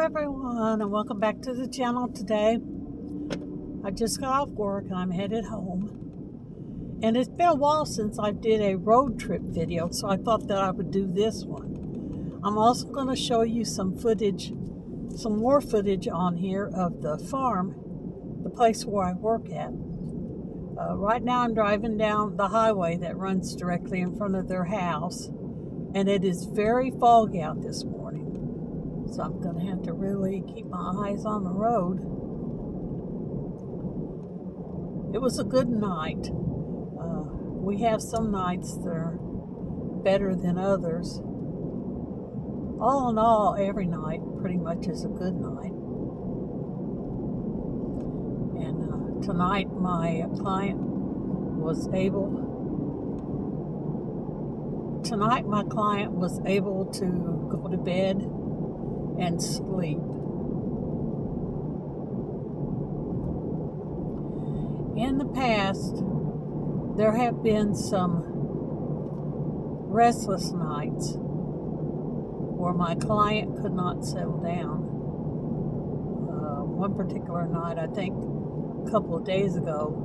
everyone, and welcome back to the channel. Today I just got off work and I'm headed home, and it's been a while since I did a road trip video, so I thought that I would do this one. I'm also going to show you some more footage on here of the farm, the place where I work at. Right now I'm driving down the highway that runs directly in front of their house, and it is very foggy out this morning. So I'm going to have to really keep my eyes on the road. It was a good night. We have some nights that are better than others. All in all, every night pretty much is a good night. And tonight my client was able to go to bed and sleep. In the past, there have been some restless nights where my client could not settle down. One particular night, I think a couple of days ago,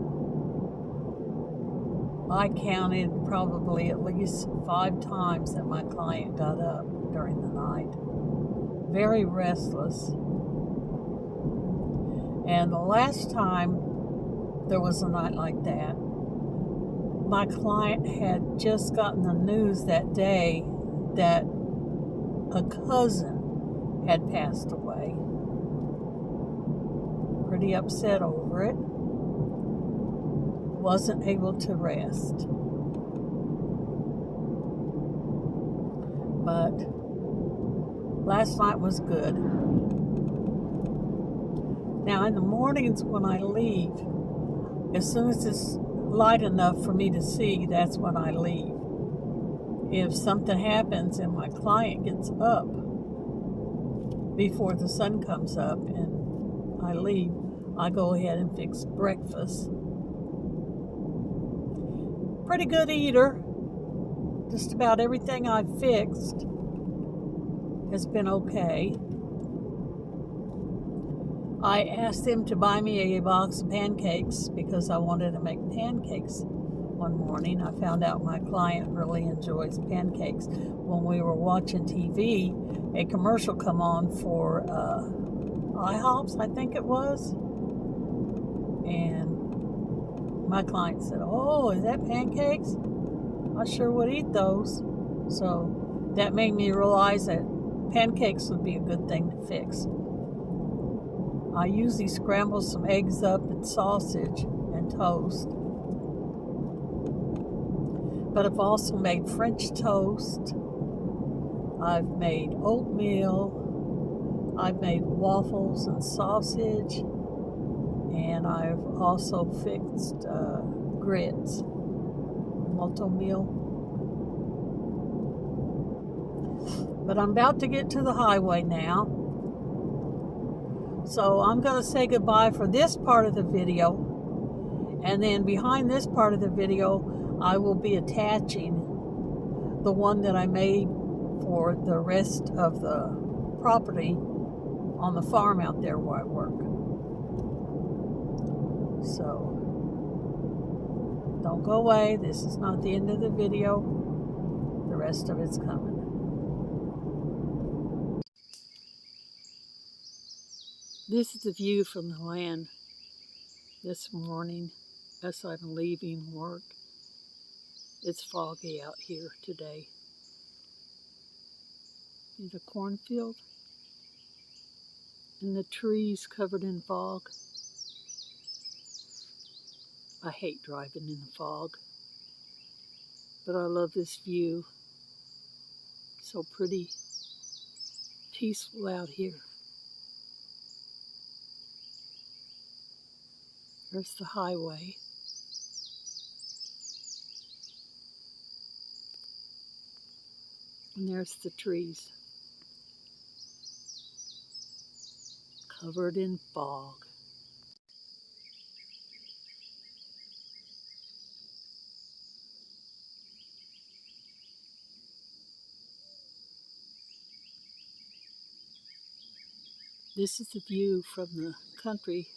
I counted probably at least 5 times that my client got up during the night. Very restless. And the last time there was a night like that, my client had just gotten the news that day that a cousin had passed away. Pretty upset over it. Wasn't able to rest. But last night was good. Now in the mornings when I leave, as soon as it's light enough for me to see, that's when I leave. If something happens and my client gets up before the sun comes up and I leave, I go ahead and fix breakfast. Pretty good eater. Just about everything I've fixed has been okay. I asked him to buy me a box of pancakes because I wanted to make pancakes one morning. I found out my client really enjoys pancakes. When we were watching TV, a commercial come on for IHOPs, I think it was. And my client said, "Oh, is that pancakes? I sure would eat those." So that made me realize that pancakes would be a good thing to fix. I usually scramble some eggs up and sausage and toast. But I've also made French toast. I've made oatmeal. I've made waffles and sausage. And I've also fixed grits, malto meal. But I'm about to get to the highway now. So I'm going to say goodbye for this part of the video. And then behind this part of the video, I will be attaching the one that I made for the rest of the property on the farm out there where I work. So don't go away. This is not the end of the video. The rest of it's coming. This is the view from the land this morning as I'm leaving work. It's foggy out here today. There's a cornfield and the trees covered in fog. I hate driving in the fog, but I love this view. So pretty, peaceful out here. There's the highway. And there's the trees, covered in fog. This is the view from the country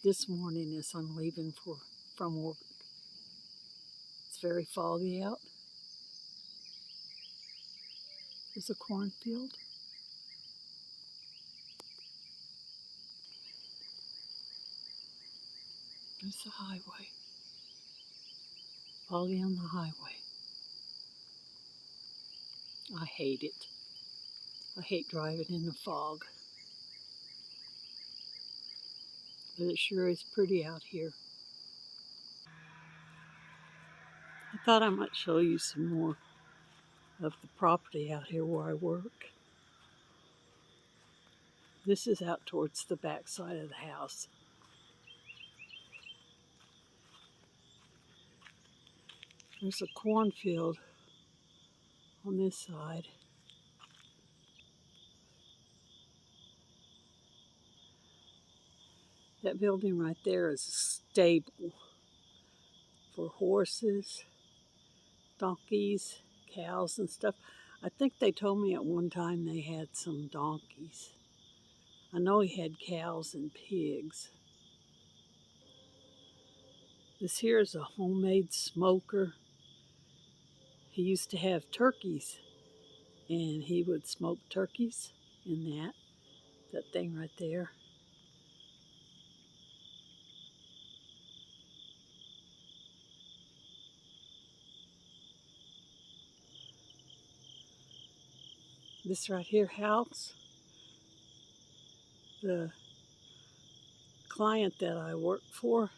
this morning as I'm leaving from work. It's very foggy out. There's a cornfield. There's the highway. Foggy on the highway. I hate it. I hate driving in the fog. But it sure is pretty out here. I thought I might show you some more of the property out here where I work. This is out towards the back side of the house. There's a cornfield on this side. That building right there is a stable for horses, donkeys, cows and stuff. I think they told me at one time they had some donkeys. I know he had cows and pigs. This here is a homemade smoker. He used to have turkeys, and he would smoke turkeys in that thing right there. This right here house, the client that I work for,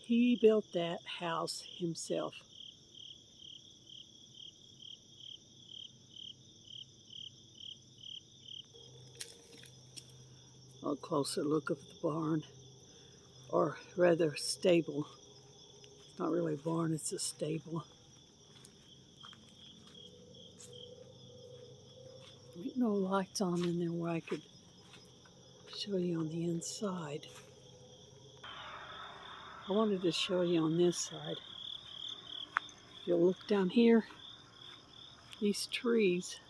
he built that house himself. A closer look of the barn, or rather stable. It's not really a barn, it's a stable. No lights on in there where I could show you on the inside. I wanted to show you on this side. If you'll look down here, these trees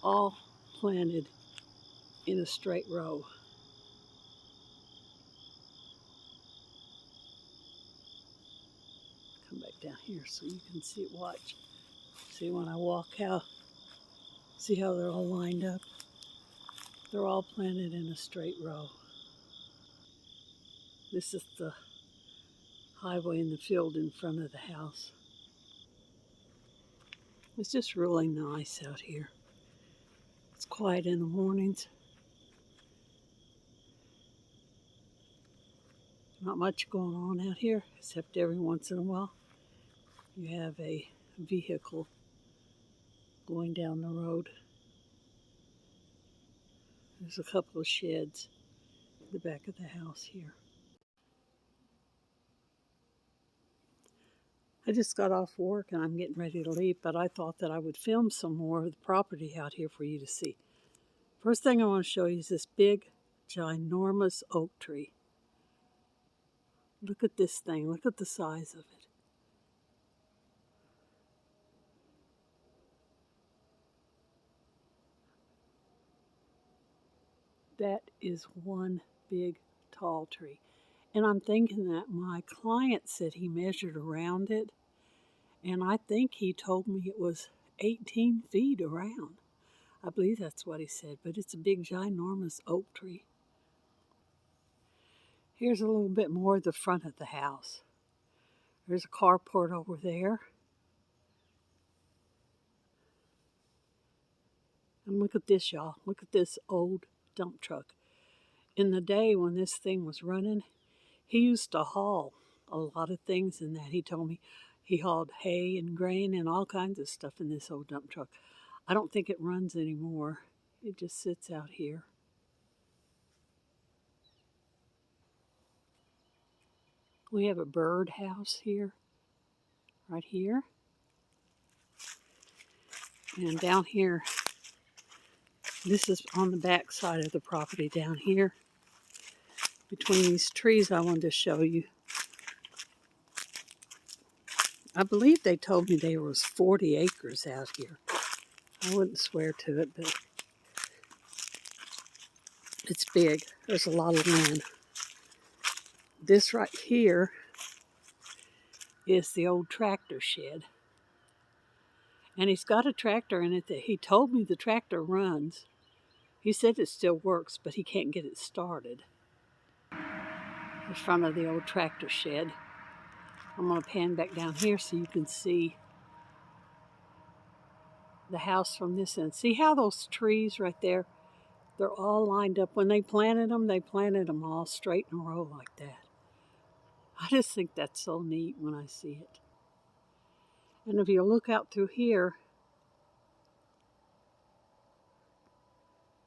all planted in a straight row. Come back down here so you can see it. Watch. See when I walk out, see how they're all lined up? They're all planted in a straight row. This is the highway in the field in front of the house. It's just really nice out here. It's quiet in the mornings. Not much going on out here, except every once in a while you have a vehicle going down the road. There's a couple of sheds in the back of the house here. I just got off work and I'm getting ready to leave, but I thought that I would film some more of the property out here for you to see. First thing I want to show you is this big, ginormous oak tree. Look at this thing. Look at the size of it. That is one big, tall tree. And I'm thinking that my client said he measured around it, and I think he told me it was 18 feet around. I believe that's what he said, but it's a big, ginormous oak tree. Here's a little bit more of the front of the house. There's a carport over there. And look at this, y'all. Look at this old dump truck. In the day when this thing was running, he used to haul a lot of things in that. He told me he hauled hay and grain and all kinds of stuff in this old dump truck. I don't think it runs anymore. It just sits out here. We have a bird house here, right here. And down here, this is on the back side of the property down here. Between these trees I wanted to show you. I believe they told me there was 40 acres out here. I wouldn't swear to it, but It's big. There's a lot of land. This right here is the old tractor shed. And he's got a tractor in it that he told me the tractor runs. He said it still works, but he can't get it started. In front of the old tractor shed. I'm going to pan back down here so you can see the house from this end. See how those trees right there, they're all lined up. When they planted them all straight in a row like that. I just think that's so neat when I see it. And if you look out through here,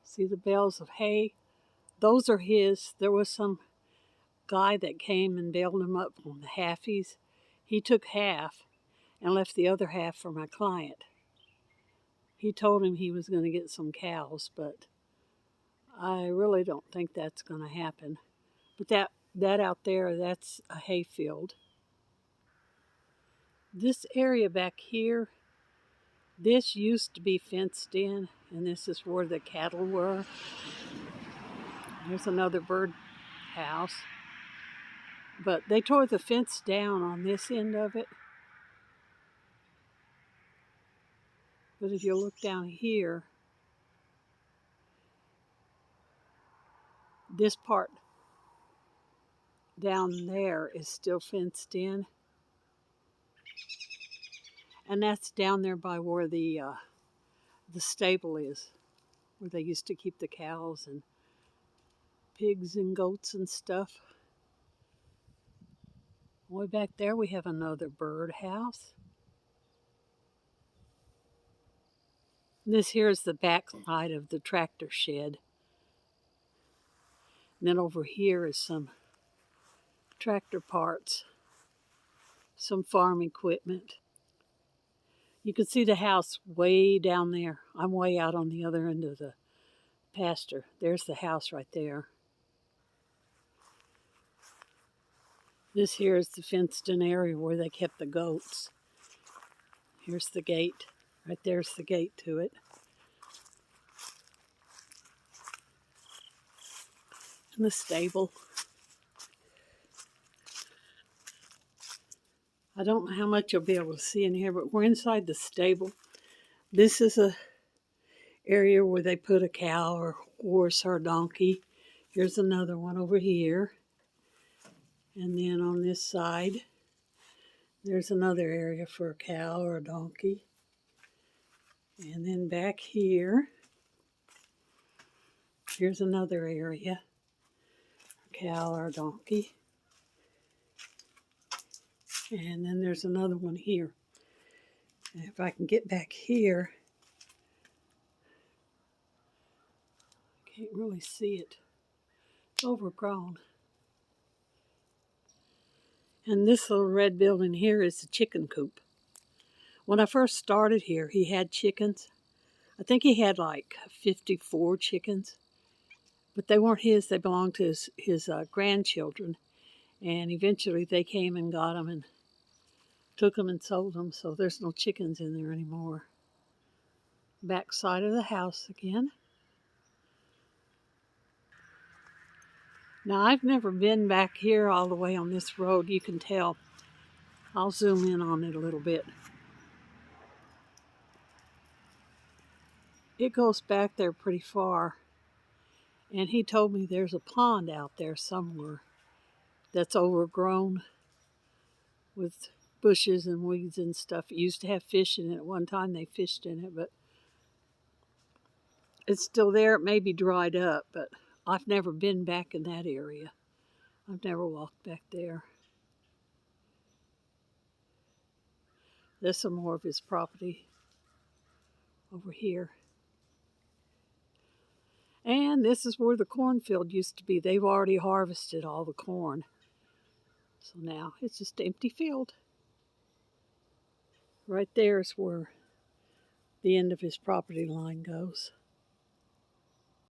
see the bales of hay? Those are his. There was some guy that came and baled them up on the halfies. He took half and left the other half for my client. He told him he was going to get some cows, but I really don't think that's going to happen. But that out there, that's a hay field. This area back here, this used to be fenced in, and this is where the cattle were. There's another bird house. But they tore the fence down on this end of it. But if you look down here, this part down there is still fenced in. And that's down there by where the stable is, where they used to keep the cows and pigs and goats and stuff. Way back there we have another bird house. This here is the back side of the tractor shed. And then over here is some tractor parts, some farm equipment. You can see the house way down there. I'm way out on the other end of the pasture. There's the house right there. This here is the fenced-in area where they kept the goats. Here's the gate. Right there's the gate to it. And the stable. I don't know how much you'll be able to see in here, but we're inside the stable. This is a area where they put a cow or horse or donkey. Here's another one over here. And then on this side, there's another area for a cow or a donkey. And then back here, here's another area, a cow or a donkey. And then there's another one here. And if I can get back here, I can't really see it. It's overgrown. And this little red building here is the chicken coop. When I first started here, he had chickens. I think he had like 54 chickens. But they weren't his, they belonged to his grandchildren. And eventually they came and got them and took them and sold them, so there's no chickens in there anymore. Back side of the house again. Now I've never been back here all the way on this road, you can tell. I'll zoom in on it a little bit. It goes back there pretty far. And he told me there's a pond out there somewhere that's overgrown with bushes and weeds and stuff. It used to have fish in it. At one time they fished in it, but it's still there. It may be dried up, but I've never been back in that area. I've never walked back there. There's some more of his property over here. And this is where the cornfield used to be. They've already harvested all the corn. So now it's just an empty field. Right there is where the end of his property line goes.